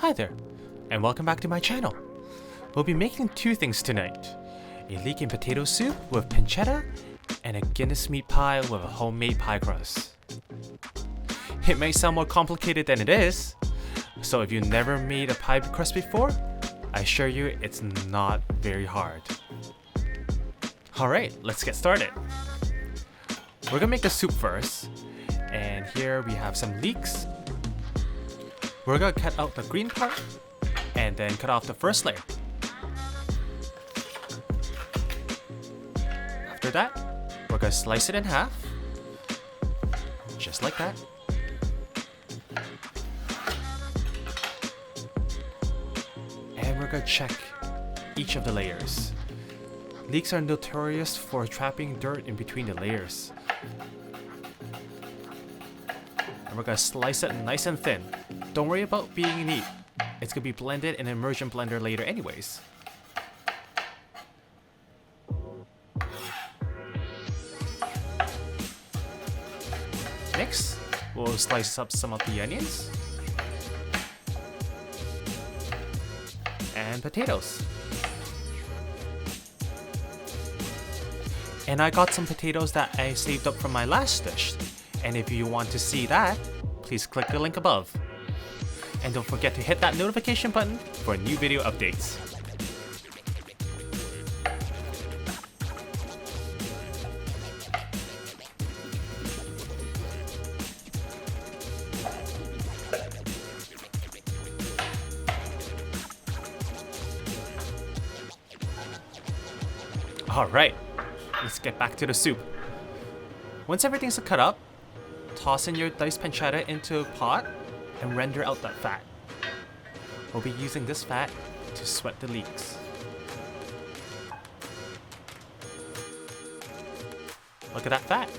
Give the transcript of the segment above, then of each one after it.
Hi there, and welcome back to my channel. We'll be making two things tonight. A leek and potato soup with pancetta, and a Guinness meat pie with a homemade pie crust. It may sound more complicated than it is, so if you've never made a pie crust before, I assure you it's not very hard. Alright, let's get started. We're gonna make the soup first, and here we have some leeks. We're gonna cut out the green part, and then cut off the first layer. After that, we're gonna slice it in half, just like that. And we're gonna check each of the layers. Leeks are notorious for trapping dirt in between the layers. And we're gonna slice it nice and thin. Don't worry about being neat. It's gonna be blended in an immersion blender later anyways. Next, we'll slice up some of the onions. And potatoes. And I got some potatoes that I saved up from my last dish. And if you want to see that, please click the link above. And don't forget to hit that notification button for new video updates. Alright, let's get back to the soup. Once everything's cut up, toss in your diced pancetta into a pot and render out that fat. We'll be using this fat to sweat the leeks. Look at that fat.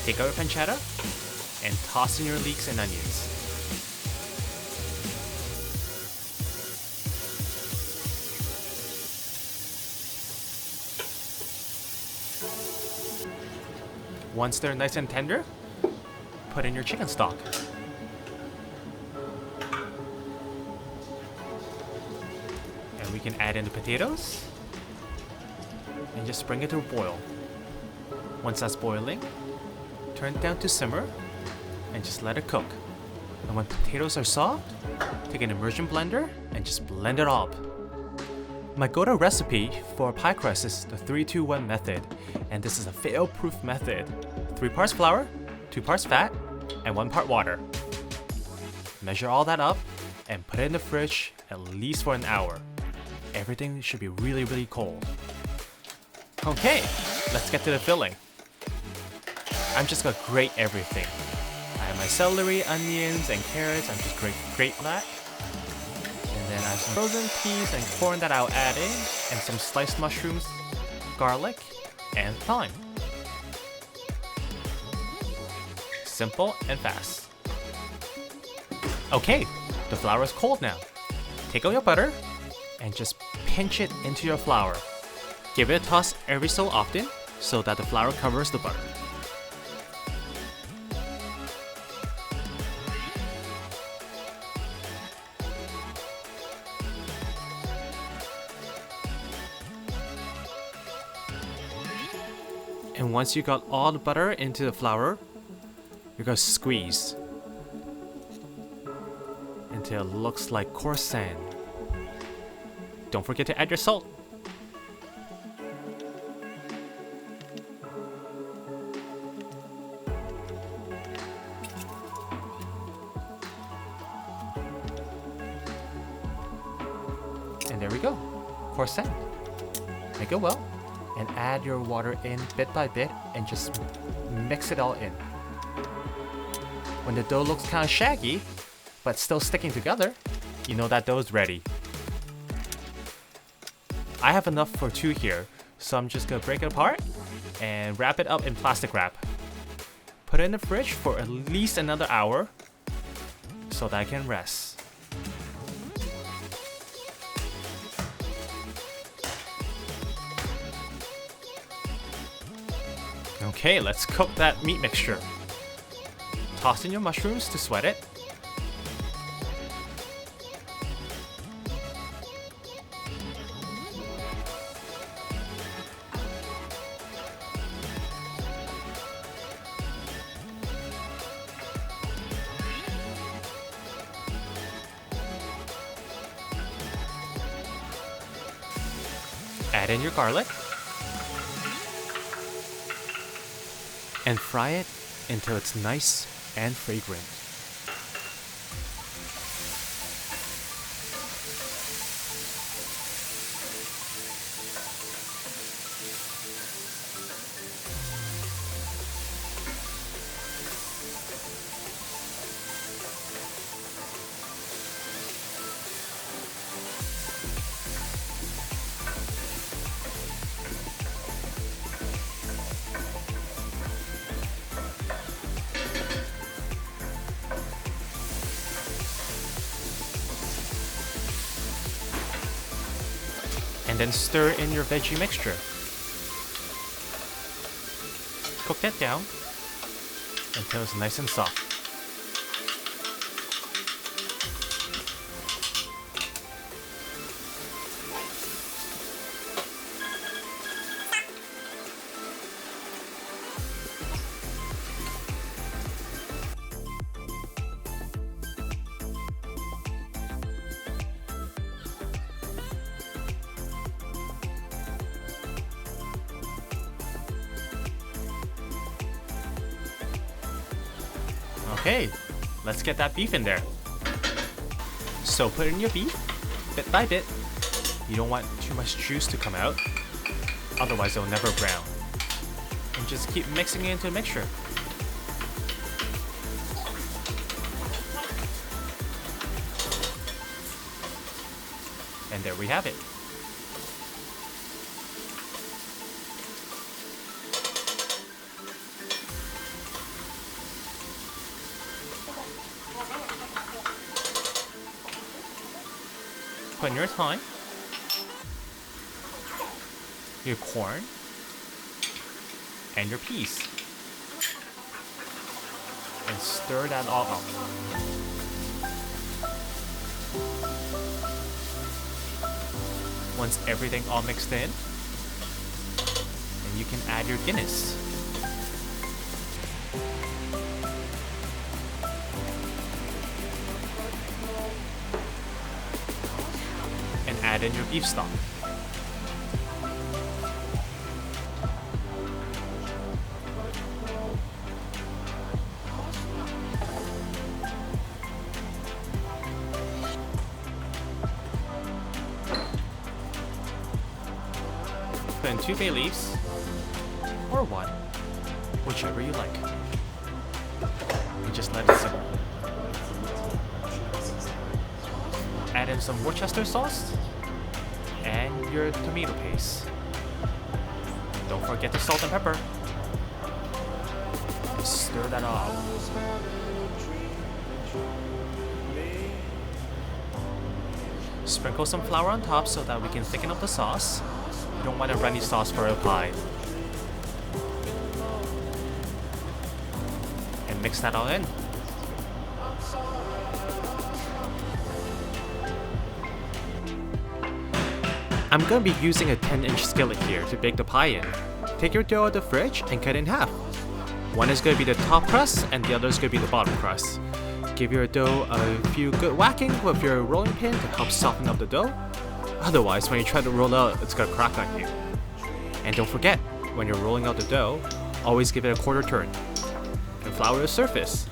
Take out your pancetta and toss in your leeks and onions. Once they're nice and tender, put in your chicken stock. And we can add in the potatoes and just bring it to a boil. Once that's boiling, turn it down to simmer and just let it cook. And when potatoes are soft, take an immersion blender and just blend it up. My go-to recipe for pie crust is the 3-2-1 method, and this is a fail-proof method. 3 parts flour, 2 parts fat, and 1 part water. Measure all that up and put it in the fridge at least for an hour. Everything should be really cold. Okay, let's get to the filling. I'm just gonna grate everything. I have my celery, onions, and carrots. I'm just grate that. And then I have some frozen peas and corn that I'll add in, and some sliced mushrooms, garlic, and thyme. Simple and fast. Okay, the flour is cold now. Take out your butter and just pinch it into your flour. Give it a toss every so often so that the flour covers the butter. And once you got all the butter into the flour, you're gonna squeeze until it looks like coarse sand. Don't forget to add your salt. And there we go, coarse sand. Make it well. And add your water in bit by bit and just mix it all in. When the dough looks kind of shaggy, but still sticking together, you know that dough is ready. I have enough for 2 here, so I'm just gonna break it apart and wrap it up in plastic wrap. Put it in the fridge for at least another hour so that I can rest. Okay, let's cook that meat mixture. Toss in your mushrooms to sweat it. Add in your garlic. And fry it until it's nice and fragrant. And then stir in your veggie mixture. Cook that down until it's nice and soft. Okay, let's get that beef in there. So put in your beef, bit by bit. You don't want too much juice to come out, otherwise it'll never brown. And just keep mixing it into a mixture. And there we have it. Put in your thyme, your corn, and your peas, and stir that all up. Once everything all mixed in, then you can add your Guinness. Add in your beef stock. Put in 2 bay leaves, or 1, whichever you like. And just let it simmer. Add in some Worcester sauce and your tomato paste. Don't forget the salt and pepper. And stir that all. Sprinkle some flour on top so that we can thicken up the sauce. You don't want a runny sauce for a pie. And mix that all in. I'm gonna be using a 10-inch skillet here to bake the pie in. Take your dough out of the fridge and cut it in half. One is gonna be the top crust and the other is gonna be the bottom crust. Give your dough a few good whacking with your rolling pin to help soften up the dough. Otherwise, when you try to roll out, it's gonna crack on you. And don't forget, when you're rolling out the dough, always give it a quarter turn. And flour the surface.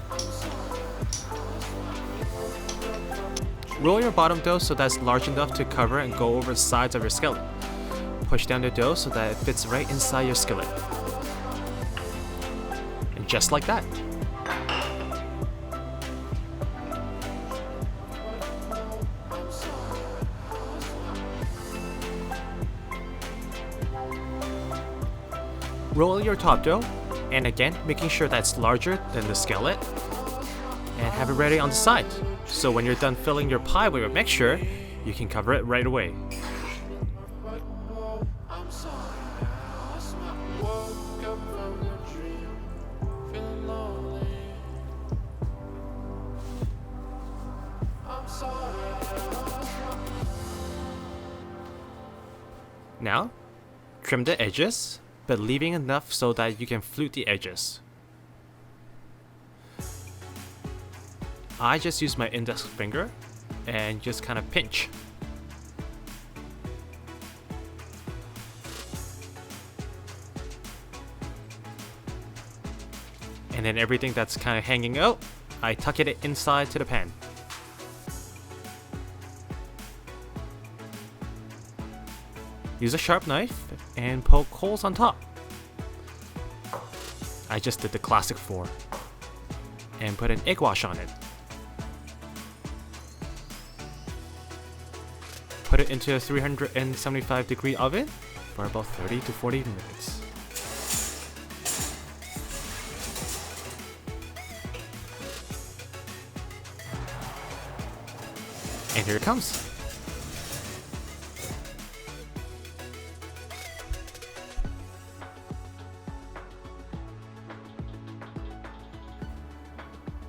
Roll your bottom dough so that's large enough to cover and go over the sides of your skillet. Push down the dough so that it fits right inside your skillet. And just like that. Roll your top dough, and again, making sure that's larger than the skillet, and have it ready on the side. So when you're done filling your pie with your mixture, you can cover it right away. Now, trim the edges, but leaving enough so that you can flute the edges. I just use my index finger and just kind of pinch. And then everything that's kind of hanging out, I tuck it inside to the pan. Use a sharp knife and poke holes on top. I just did the classic 4. And put an egg wash on it. Put it into a 375-degree oven for about 30 to 40 minutes. And here it comes.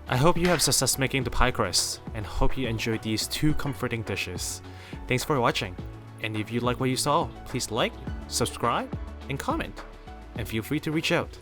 I hope you have success making the pie crust, and hope you enjoyed these 2 comforting dishes. Thanks for watching, and if you like what you saw, please like, subscribe, and comment, and feel free to reach out.